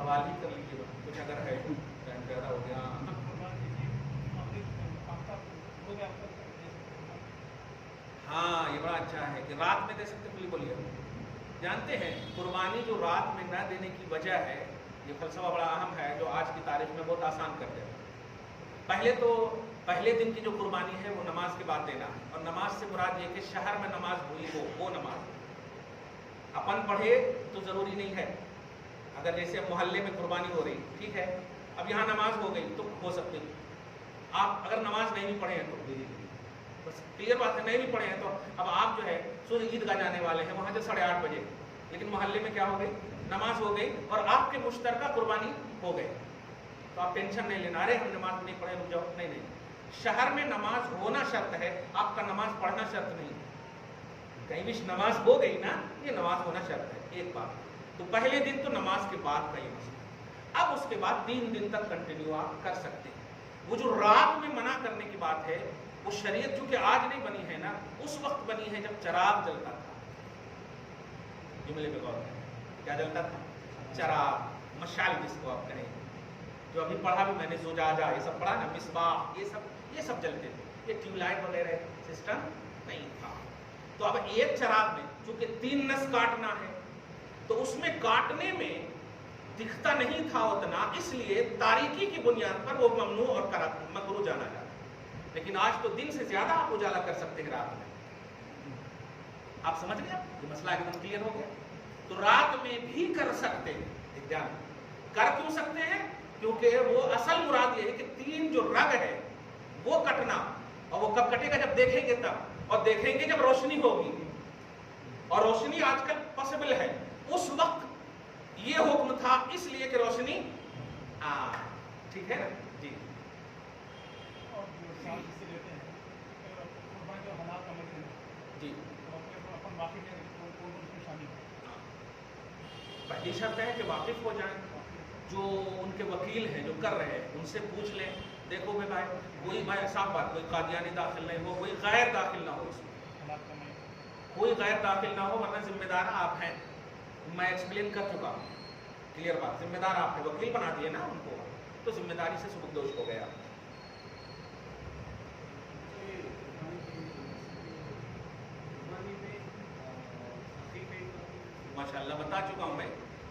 सवाल ही कर लीजिए, कुछ अगर है तो। टाइम ज़्यादा हो गया। हाँ, ये बड़ा अच्छा है कि रात में दे सकते, बिल्कुल बोलिए। जानते हैं कुर्बानी जो रात में न देने की वजह है, ये फलसफा बड़ा अहम है जो आज की तारीख में बहुत आसान कर देता है। पहले तो पहले दिन की जो कुर्बानी है वो नमाज के बाद देना है, और नमाज से मुराद ये कि शहर में नमाज हुई हो वो नमाज। अपन पढ़े तो ज़रूरी नहीं है, अगर जैसे मोहल्ले में कुर्बानी हो रही, ठीक है, अब यहाँ नमाज हो गई तो हो सकती है। आप अगर नमाज नहीं भी पढ़े हैं तो बस क्लियर बात है, नहीं भी पढ़े हैं तो अब आप जो है सूर्य ईदगाह जाने वाले हैं, वहाँ से 8:30 बजे, लेकिन मोहल्ले में क्या हो गई, नमाज हो गई और आपके मुश्तरका कुर्बानी हो गई, तो आप टेंशन नहीं लेना, अरे हम नमाज नहीं पढ़े रुक जाओ, नहीं नहीं। शहर में नमाज होना शर्त है, आपका नमाज पढ़ना शर्त नहीं। कहीं भी नमाज हो गई ना, ये नमाज होना शर्त है, एक बात। तो पहले दिन तो नमाज के बाद का ये मसला। अब उसके बाद 3 दिन तक कंटिन्यू आप कर सकते हैं। वो जो रात में मना करने की बात है, वो शरीयत चूंकि आज नहीं बनी है ना, उस वक्त बनी है जब चराग जलता था। जुमले पे गौर करें, क्या जलता था? चराग, मशाल जिसको आप कहें, जो अभी पढ़ा भी मैंने, ज़ुजाजा ये सब पढ़ा ना, मिसबाह, ये सब जलते थे। ये ट्यूबलाइट वगैरह सिस्टम नहीं था। तो अब एक चराग में चूंकि 3 नस काटना है, तो उसमें काटने में दिखता नहीं था उतना, इसलिए तारीकी की बुनियाद पर वो ममनू और मकरूह जाना जाता। लेकिन आज तो दिन से ज्यादा आप उजाला कर सकते हैं रात में। आप समझ गए, ये मसला एकदम क्लियर हो गया। तो रात में भी कर सकते हैं, ध्यान कर क्यों सकते हैं? क्योंकि वो असल मुराद ये है कि 3 जो रग है वो कटना, और वो कब कटेगा? जब देखेंगे तब, और देखेंगे जब रोशनी होगी, और रोशनी आजकल पॉसिबल है। उस वक्त ये हुक्म था इसलिए कि रोशनी ठीक है ना जी। जी पहली शर्त है कि वाकिफ हो जाए, जो उनके वकील हैं जो कर रहे हैं उनसे पूछ लें, देखो भाई कोई साफ बात, कोई कादियानी दाखिल नहीं हो, कोई गैर दाखिल ना हो, इसमें कोई गैर दाखिल ना हो, वरना जिम्मेदार आप हैं। मैं एक्सप्लेन कर चुका हूँ, क्लियर बात, जिम्मेदार आप हैं, वकील बना दिए ना उनको, तो जिम्मेदारी से सुबकदोश हो गया। माशाल्लाह बता चुका हूँ मैं,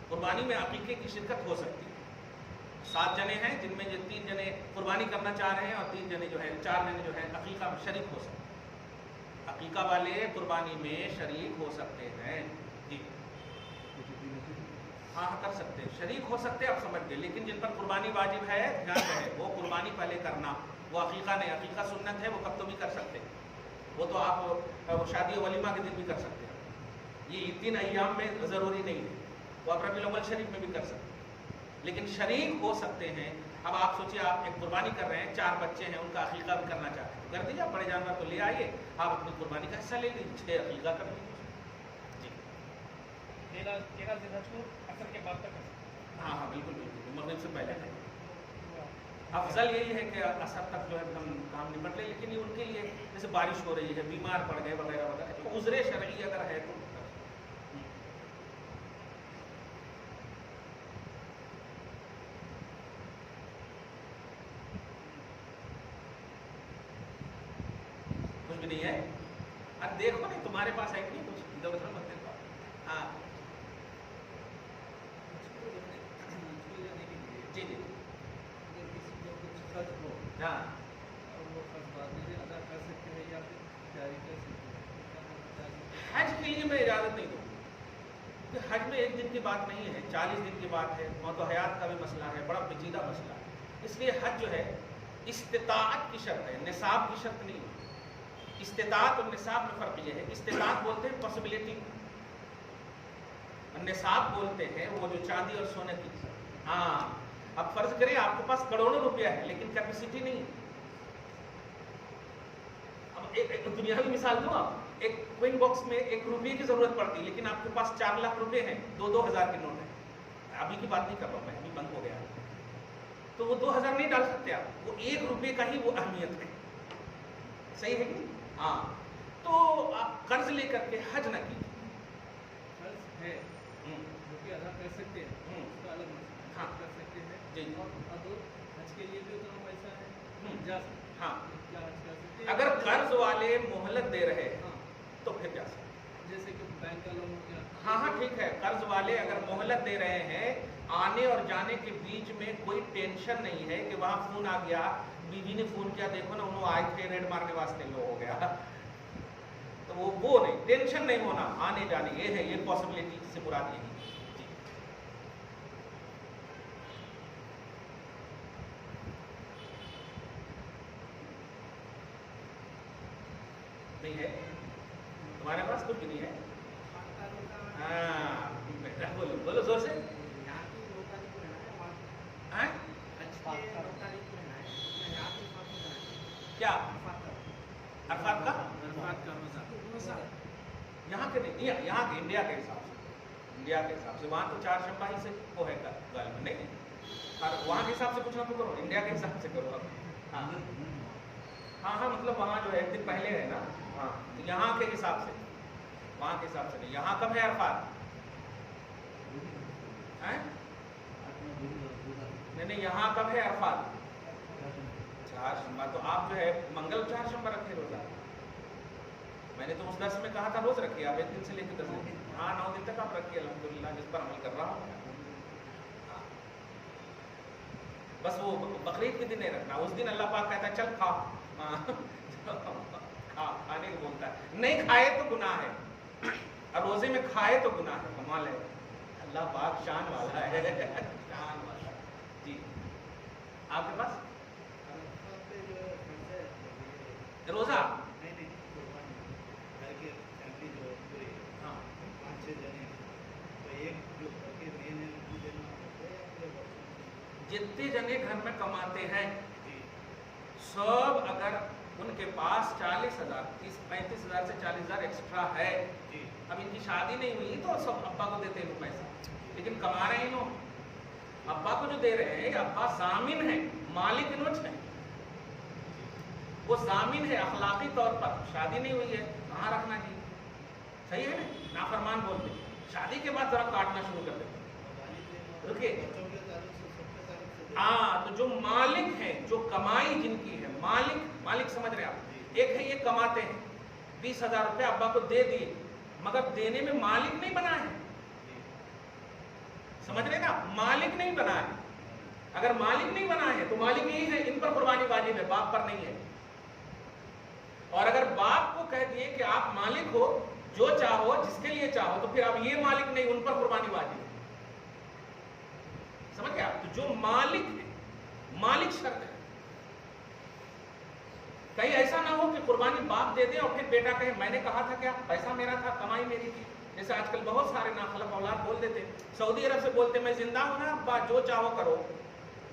कुर्बानी में अकीके की शिरकत हो सकती है। 7 जने हैं जिनमें जो 3 जने कुर्बानी करना चाह रहे हैं, और 3 जने जो है, 4 जने जो है अकीका में शरीक हो सकते हैं। अकीका वाले कुर्बानी में शरीक हो सकते हैं जी। हाँ कर सकते हैं, शरीक हो सकते हैं, आप समझ गए। लेकिन जिन पर कुर्बानी वाजिब है, ध्यान रहे, वो कुर्बानी पहले करना, वो अकीका नहीं। अकीका सुन्नत है, वो कब तो भी कर सकते हैं, वो तो आप शादी वलीमा के दिन भी कर सकते हैं। ये 3 अय्याम में ज़रूरी नहीं है, वो आप रबीउल अव्वल शरीफ में भी कर सकते हैं, लेकिन शरीक हो सकते हैं। अब आप सोचिए, आप एक कुर्बानी कर रहे हैं, 4 बच्चे हैं, उनका अकीका भी करना चाहते हैं, कर दीजिए। आप बड़े जानवर को ले आइए, आप अपनी कुर्बानी का हिस्सा ले लीजिए, 6 अकीका कर लीजिए जी। 13 जिलहज को असर के बाद तक। हाँ हाँ बिल्कुल बिल्कुल, मगरिब से पहले है। अफजल यही है कि असर तक जो है हम काम निपट ले, लेकिन ये उनके लिए जैसे बारिश हो रही है, बीमार पड़ गए वगैरह वगैरह, तो उज़्रे शरई अगर है तो कुछ भी नहीं है। अब देखो नहीं, तुम्हारे पास है कि कुछ इधर उधर मत देखो। हाँ जी जी हाँ, हज के लिए मैं इजाज़त नहीं दूँ। हज में 1 दिन की बात नहीं है, 40 दिन की बात है, मौत और हयात का भी मसला है, बड़ा पेचीदा मसला है। इसलिए हज जो है इस्तिताअत की शर्त है, निसाब की शर्त नहीं है। इस्तिताअत और निसाब में फ़र्क ये है, इस्तिताअत बोलते हैं पॉसिबिलिटी, निसाब बोलते हैं वो जो चांदी और सोने की। हाँ, अब फर्ज करें आपके पास करोड़ों रुपया है, लेकिन कैपेसिटी नहीं है। अब एक दुनियावी मिसाल दूँ, आप एक कोइन बॉक्स में 1 रुपये की जरूरत पड़ती है, लेकिन आपके पास 4 लाख रुपए हैं, 2-2 हज़ार के नोट है। अभी की बात नहीं कर रहा हूँ मैं, अभी बंद हो गया, तो वो 2 हज़ार नहीं डाल सकते आप, वो 1 रुपये का ही वो अहमियत है। सही है कि? हाँ, तो आप कर्ज लेकर के हज न कीजिए। कर्ज है जो कि अदा कर सकते हैं, उसका अलग मसला। हाँ, जी और दो हज के लिए भी उतना पैसा है जा सकते हाँ, क्या हज कर सकते हैं? अगर कर्ज वाले मोहलत दे रहे हैं हाँ, तो फिर जा सकते। जैसे कि बैंक का लोन हो गया। हाँ हाँ ठीक है, कर्ज वाले अगर मोहलत दे रहे हैं, आने और जाने के बीच में कोई टेंशन नहीं है कि वहाँ फोन आ गया, बीवी ने फोन किया, देखो ना उन्होंने आए थे रेड मारने वास्ते लो हो गया, तो वो नहीं, टेंशन नहीं होना आने जाने, ये है, ये पॉसिबिलिटी से मुराद यही जी। नहीं है तुम्हारे पास कुछ भी नहीं है? हाँ बेटा बोलो बोलो जोर से। हैं? क्या अरफात का? यहाँ के नहीं, यहाँ के इंडिया के हिसाब से, इंडिया के हिसाब से वहाँ तो 4 शंबा ही से वो है गल में नहीं, और वहाँ के हिसाब से कुछ ना तो करो, इंडिया के हिसाब से करो अब। हाँ हाँ हाँ, मतलब वहाँ जो है एक दिन पहले है ना, हाँ तो यहाँ के हिसाब से, वहाँ के हिसाब से नहीं। यहाँ कब है अरफात? हैं? नहीं, यहाँ कब है अरफात? 4 शंबा। तो आप जो है मंगल 4 शंबा रखे रोजा। मैंने तो उस 10 में कहा था रोज रखिए आप, 1 दिन से लेकर 10 दिन, हाँ 9 दिन तक आप रखिए, अल्हम्दुलिल्लाह जिस पर अमल कर रहा हूँ। बस वो बकरीद के दिन नहीं रखना, उस दिन अल्लाह पाक कहता है चल खा, खाने को बोलता है, नहीं खाए तो गुनाह है, और रोजे में खाए तो गुनाह है। कमाल है, अल्लाह पाक शान वाला है, शान वाला जी। आपके पास रोजा? जितने जने घर में कमाते हैं सब, अगर उनके पास 40,000, 35,000 से 40,000 एक्स्ट्रा है, अब इनकी शादी नहीं हुई तो सब अब्बा को देते हैं पैसा, लेकिन कमा रहे हैं लोग। अब्बा को जो दे रहे हैं, अब्बा जामिन है, मालिक नोच है, वो जामिन है अखलाकी तौर पर, शादी नहीं हुई है, कहाँ रखना चाहिए? सही है ना? नाफरमान बोलते, शादी के बाद जरा काटना शुरू कर देते। रुकिए, हाँ तो जो मालिक है, जो कमाई जिनकी है, मालिक समझ रहे आप? एक है ये कमाते हैं, 20,000 रुपये अब्बा को दे दिए, मगर देने में मालिक नहीं बना है, समझ रहे ना? मालिक नहीं बना है। अगर मालिक नहीं बना है तो मालिक यही है, इन पर कुर्बानी वाजिब है, बाप पर नहीं है। और अगर बाप को कह दिए कि आप मालिक हो, जो चाहो जिसके लिए चाहो, तो फिर अब ये मालिक नहीं, उन पर कुर्बानी वाजिब है। समझ गया? तो जो मालिक है, मालिक शर्त है। कहीं ऐसा ना हो कि कुर्बानी बाप दे दे और फिर बेटा कहे मैंने कहा था क्या, पैसा मेरा था, कमाई मेरी थी। जैसे आजकल बहुत सारे नाखलफ औलाद बोल देते, सऊदी अरब से बोलते मैं जिंदा हूं ना अब्बा, जो चाहो करो,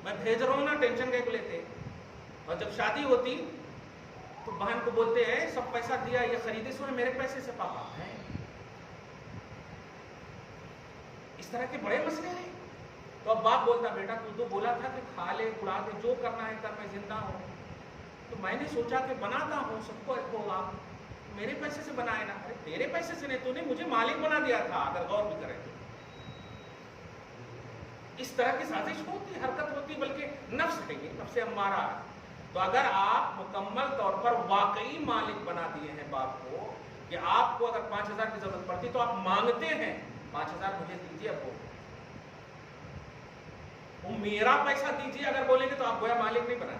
मैं भेज रहा हूं ना, टेंशन कैसे लेते। और जब शादी होती तो बहन को बोलते हैं सब पैसा दिया, ये खरीदे सो है मेरे पैसे से पापा है। इस तरह के बड़े मसले हैं। तो अब बाप बोलता बेटा तू तो बोला था कि खा ले उड़ा दे, जो करना है कर, मैं जिंदा हूँ, तो मैंने सोचा कि बनाता हूँ सबको होगा, मेरे पैसे से बनाए ना। अरे तेरे पैसे से नहीं, तूने मुझे मालिक बना दिया था, अगर गौर भी करें तो। इस तरह की साजिश होती, हरकत होती, बल्कि नफ्स है ये, नफ्स अम्मारा है। तो अगर आप मुकम्मल तौर पर वाकई मालिक बना दिए हैं बाप को, कि आपको अगर 5,000 की जरूरत पड़ती तो आप मांगते हैं 5,000 मुझे दीजिए, अब वो मेरा पैसा दीजिए अगर बोलेंगे तो आप गोया मालिक नहीं बना।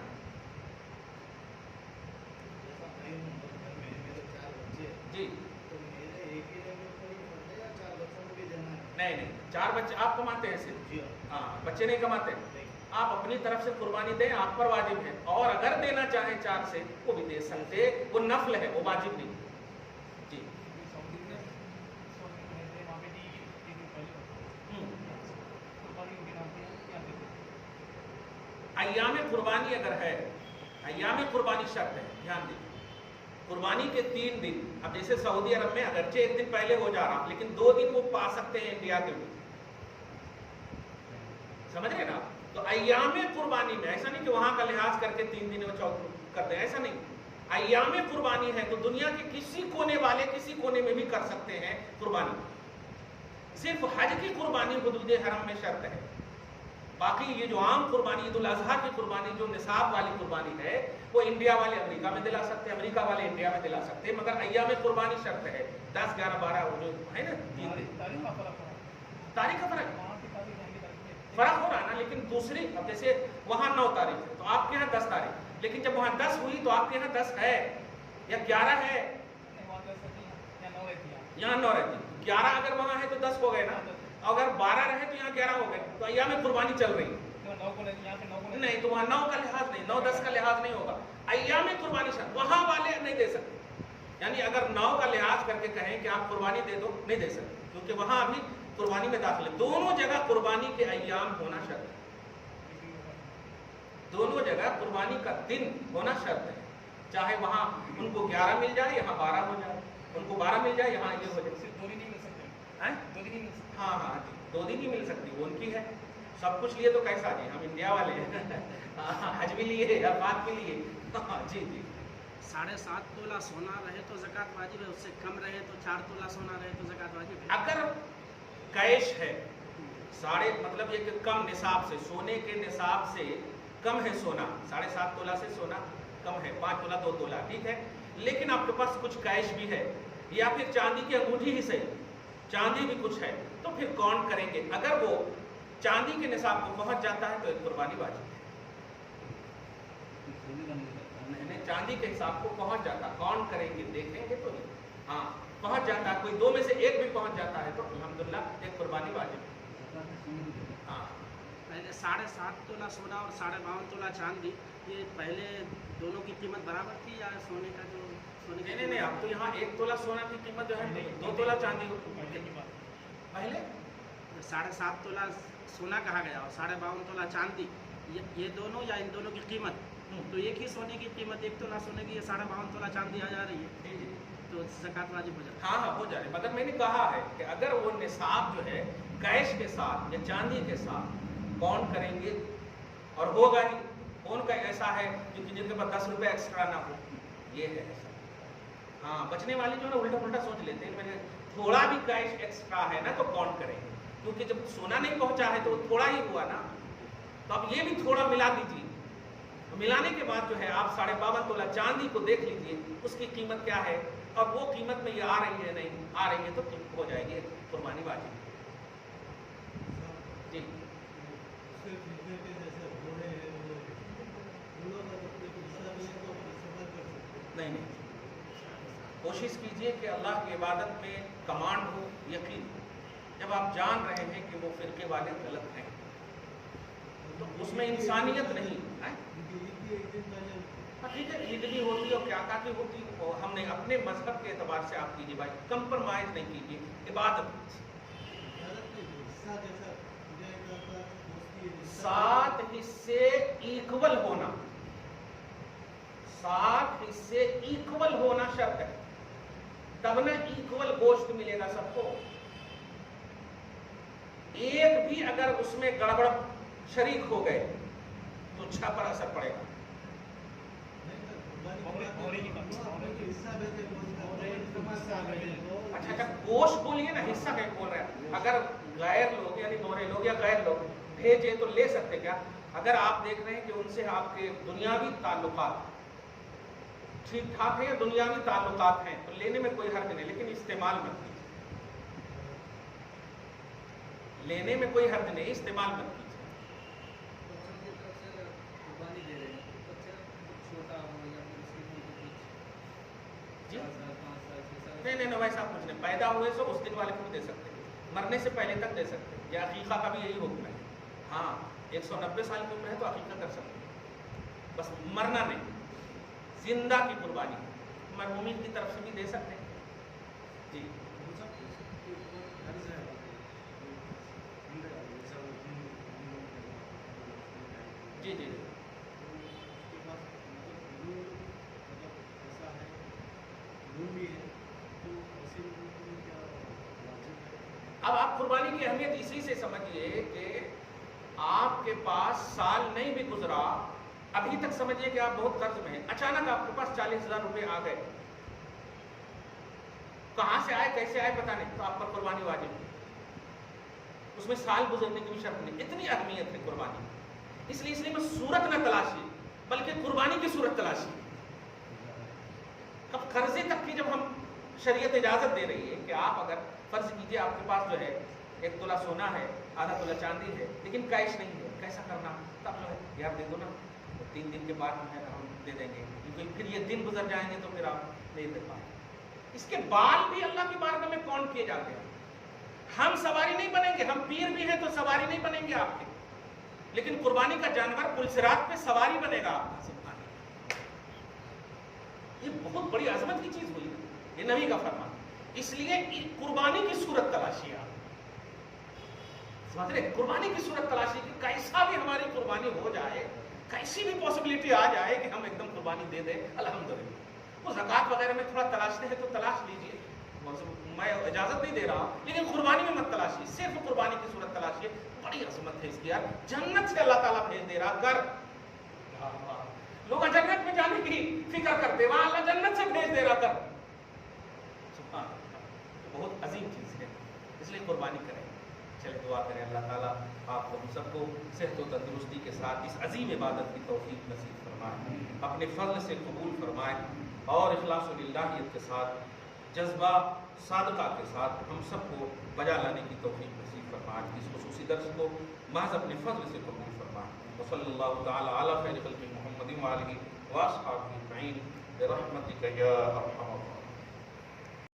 जी नहीं, 4 बच्चे आप कमाते हैं सिर्फ? हाँ, बच्चे नहीं कमाते। आप अपनी तरफ से कुर्बानी दें, आप पर वाजिब है, और अगर देना चाहें 4 से वो भी दे सकते, वो नफल है, वो वाजिब नहीं। जी अय्याम कुर्बानी अगर है, अय्याम कुर्बानी शर्त है, ध्यान दीजिए। कुर्बानी के 3 दिन, अब जैसे सऊदी अरब में अगरचे 1 दिन पहले हो जा रहा, लेकिन 2 दिन वो पा सकते हैं इंडिया के भी, समझ रहे ना? तो अय्याम कुर्बानी में ऐसा नहीं कि वहां का लिहाज करके 3 दिन में चौथ कर दे, ऐसा नहीं। अय्याम कुर्बानी है तो दुनिया के किसी कोने वाले किसी कोने में भी कर सकते हैं कुर्बानी। सिर्फ हज की कुर्बानी हुदूद हरम में शर्त है, باقی یہ جو عام قربانی عید الاضحیٰ کی قربانی جو نصاب والی قربانی ہے وہ انڈیا والے امریکہ میں دلا سکتے ہیں, امریکہ والے انڈیا میں دلا سکتے ہیں, مگر ایام قربانی شرط ہے 10, 11, 12 وہ جو ہے نا تاریخ کا فرق ہو رہا ہے نا. لیکن دوسری اب جیسے وہاں 9 تاریخ ہے تو آپ کے یہاں 10 تاریخ, لیکن جب وہاں 10 ہوئی تو آپ کے یہاں 10 ہے یا 11 ہے, یہاں 9 رہتی. 11 اگر وہاں ہے تو 10 ہو گئے نا, اگر 12 رہے تو یہاں 11 ہو گئے, تو ایام قربانی چل رہی ہے. نہیں تو وہاں 9 کا لحاظ نہیں, 9, 10 کا لحاظ نہیں ہوگا. ایام قربانی شرط وہاں والے نہیں دے سکتے, یعنی اگر 9 کا لحاظ کر کے کہیں کہ آپ قربانی دے دو, نہیں دے سکتے, کیونکہ وہاں ابھی قربانی میں داخل ہے. دونوں جگہ قربانی کے ایام ہونا شرط ہے, دونوں جگہ قربانی کا دن ہونا شرط ہے, چاہے وہاں ان کو 11 مل جائے یہاں 12 ہو جائے, ان کو 12 مل جائے یہاں یہ ہو جائے. صرف 2 دن ہی مل سکتے ہیں, ہاں ہاں جی, 2 دن ہی مل سکتی, وہ ان کی ہے. سب کچھ لیے تو کیسا جی, ہم انڈیا والے ہیں, حج بھی لیے عرفات بھی لیے. جی جی 7.5 تولہ سونا رہے تو زکوٰۃ واجب ہے, اس سے کم رہے تو 4 تولہ سونا رہے تو زکوٰۃ واجب ہے. اگر کیش ہے مطلب یہ کہ کم نصاب سے, سونے کے نصاب سے کم ہے سونا, 7.5 تولہ سے سونا کم ہے, 5 تولہ 2 تولہ ٹھیک ہے, لیکن آپ کے پاس کچھ کیش بھی ہے یا پھر چاندی کی انگوٹھی ہی صحیح, چاندی بھی کچھ ہے, تو پھر کون کریں گے. اگر وہ چاندی کے نصاب کو پہنچ جاتا ہے تو ایک قربانی واجب ہے. چاندی کے حساب کو پہنچ جاتا, کون کریں گے دیکھیں گے تو نہیں, ہاں پہنچ جاتا ہے, کوئی 2 میں سے 1 بھی پہنچ جاتا ہے تو الحمدللہ ایک قربانی واجب ہے. ہاں پہلے 7.5 تولہ سونا اور 52.5 تولہ چاندی, یہ پہلے دونوں کی قیمت برابر تھی یا سونے کا جو سونے کی نہیں, اب تو یہاں 1 تولہ سونا کی قیمت جو ہے 2 تولہ چاندی ہو. پہلے 7.5 تولہ سونا کہا گیا اور 52.5 تولہ چاندی, یہ دونوں یا ان دونوں کی قیمت, تو ایک ہی سونے کی قیمت 1 تولہ سونے کی 52.5 تولہ چاندی آ جا رہی ہے, تو زکوٰۃ واجب ہو جاتی ہے. ہاں ہو جائے, مگر میں نے کہا ہے کہ اگر وہ نصاب جو ہے کیش کے ساتھ یا چاندی کے ساتھ کون کریں گے, اور ہوگا ہی, کون کا ایسا ہے جن کے پاس 10 روپے ایکسٹرا نہ ہو, یہ ہے ایسا. ہاں بچنے والی جو ہے نا الٹا سوچ لیتے ہیں, میں نے تھوڑا بھی کیش ایکسٹرا ہے نا تو کون کریں گے, کیونکہ جب سونا نہیں پہنچا ہے تو وہ تھوڑا ہی ہوا نا, تو اب یہ بھی تھوڑا ملا دیجیے. ملانے کے بعد جو ہے آپ 52.5 تولہ چاندی کو دیکھ لیجیے اس کی قیمت کیا ہے, اور وہ قیمت میں یہ آ رہی ہے نہیں آ رہی ہے تو ہو جائے گی قربانی واجب. جی نہیں, کوشش کیجئے کہ اللہ کی عبادت میں کمانڈ ہو, یقین. جب آپ جان رہے ہیں کہ وہ فرقے والے غلط ہیں تو اس میں انسانیت نہیں ہے. ٹھیک ہے, عید بھی ہوتی ہے اور کیا کی ہوتی ہے, ہم نے اپنے مذہب کے اعتبار سے آپ کیجیے بھائی, کمپرمائز نہیں کیجیے عبادت. 7 حصے ایکول ہونا, 7 حصے ایکول ہونا شرط ہے, تب نہ ایکول گوشت ملے گا سب کو. ایک بھی اگر اس میں گڑبڑ شریک ہو گئے تو چھا پر اثر پڑے گا. اچھا گوشت بولیے نا, حصہ کہیں بول رہے ہیں. اگر غیر لوگ یعنی نورے لوگ یا غیر لوگ بھیجے تو لے سکتے کیا, اگر آپ دیکھ رہے ہیں کہ ان سے آپ کے دنیاوی تعلقات ٹھیک ٹھاک ہیں یا دنیاوی تعلقات ہیں تو لینے میں کوئی حرج نہیں, لیکن استعمال مت کیجیے. لینے میں کوئی حرج نہیں, استعمال مت کیجیے. جی نہیں ویسا کچھ نہیں, پیدا ہوئے سو اس دن والے کو بھی دے سکتے ہیں, مرنے سے پہلے تک دے سکتے ہیں, یا عقیقہ کا بھی یہی حکم ہے. ہاں 190 سال کی عمر ہے تو عقیقہ کر سکتے ہیں, بس مرنا نہیں, زندہ کی قربانی مرحومین کی طرف سے بھی دے سکتے ہیں. جی جی جی اب آپ قربانی کی اہمیت اسی سے سمجھیے کہ آپ کے پاس سال نہیں بھی گزرا, ابھی تک سمجھیے کہ آپ بہت قرض میں ہیں, اچانک آپ کے پاس 40,000 روپے آ گئے, کہاں سے آئے کیسے آئے پتہ نہیں, تو آپ پر قربانی واجب ہے. اس میں سال گزرنے کی بھی شرط نہیں. اتنی اہمیت ہے قربانی. اس لیے میں صورت نہ تلاشی بلکہ قربانی کی صورت تلاشی. اب قرضے تک کی جب ہم شریعت اجازت دے رہی ہے کہ آپ اگر فرض کیجئے آپ کے پاس جو ہے 1 تولہ سونا ہے, آدھا تولہ چاندی ہے, لیکن کیش نہیں ہے, کیسا کرنا؟ تب جو ہے یار دے دو نا, 3 دن کے بعد جو ہے ہم دے دیں گے, کیونکہ پھر یہ دن گزر جائیں گے تو پھر آپ نہیں دے پائیں. اس کے بال بھی اللہ کی بارگاہ میں کون کیے جاتے ہیں. ہم سواری نہیں بنیں گے, ہم پیر بھی ہیں تو سواری نہیں بنیں گے آپ کے, لیکن قربانی کا جانور پلسرات پہ سواری بنے گا آپ کا. یہ بہت بڑی عظمت کی چیز ہوئی, یہ نبی کا فرمان. اس لیے قربانی کی صورت تلاشی آپ سمجھ رہے, قربانی کی صورت تلاشی کہ کیسا بھی ہماری قربانی ہو جائے, کیسی بھی پاسبلٹی آ جائے کہ ہم ایک دم قربانی دے دیں, الحمدللہ. وہ زکوٰۃ وغیرہ میں تھوڑا تلاشتے ہیں تو تلاش لیجئے, میں اجازت نہیں دے رہا, لیکن قربانی میں مت تلاشی, صرف قربانی کی صورت تلاشی. بڑی عظمت ہے اس کی یار. جنت سے اللہ تعالیٰ بھیج دے رہا کر. لوگ جنت میں جانے کی فکر کرتے, وہاں اللہ جنت سے بھیج دے رہا کر. سبحان اللہ, بہت عظیم چیز ہے. اس لیے قربانی کریں. چلے دعا کریں اللہ تعالیٰ آپ کو ہم سب کو صحت و تندرستی کے ساتھ اس عظیم عبادت کی توفیق نصیب فرمائے, اپنے فضل سے قبول فرمائے, اور اخلاص و للہیت کے ساتھ جذبہ صادقہ کے ساتھ ہم سب کو بجا لانے کی توفیق نصیب فرمائے. اس خصوصی درس کو محض اپنے فضل سے قبول فرمائے. وصلی اللہ تعالی علی خیر خلق محمد وآلہ وأصحابہ اجمعین برحمتک یا ارحم الراحمین.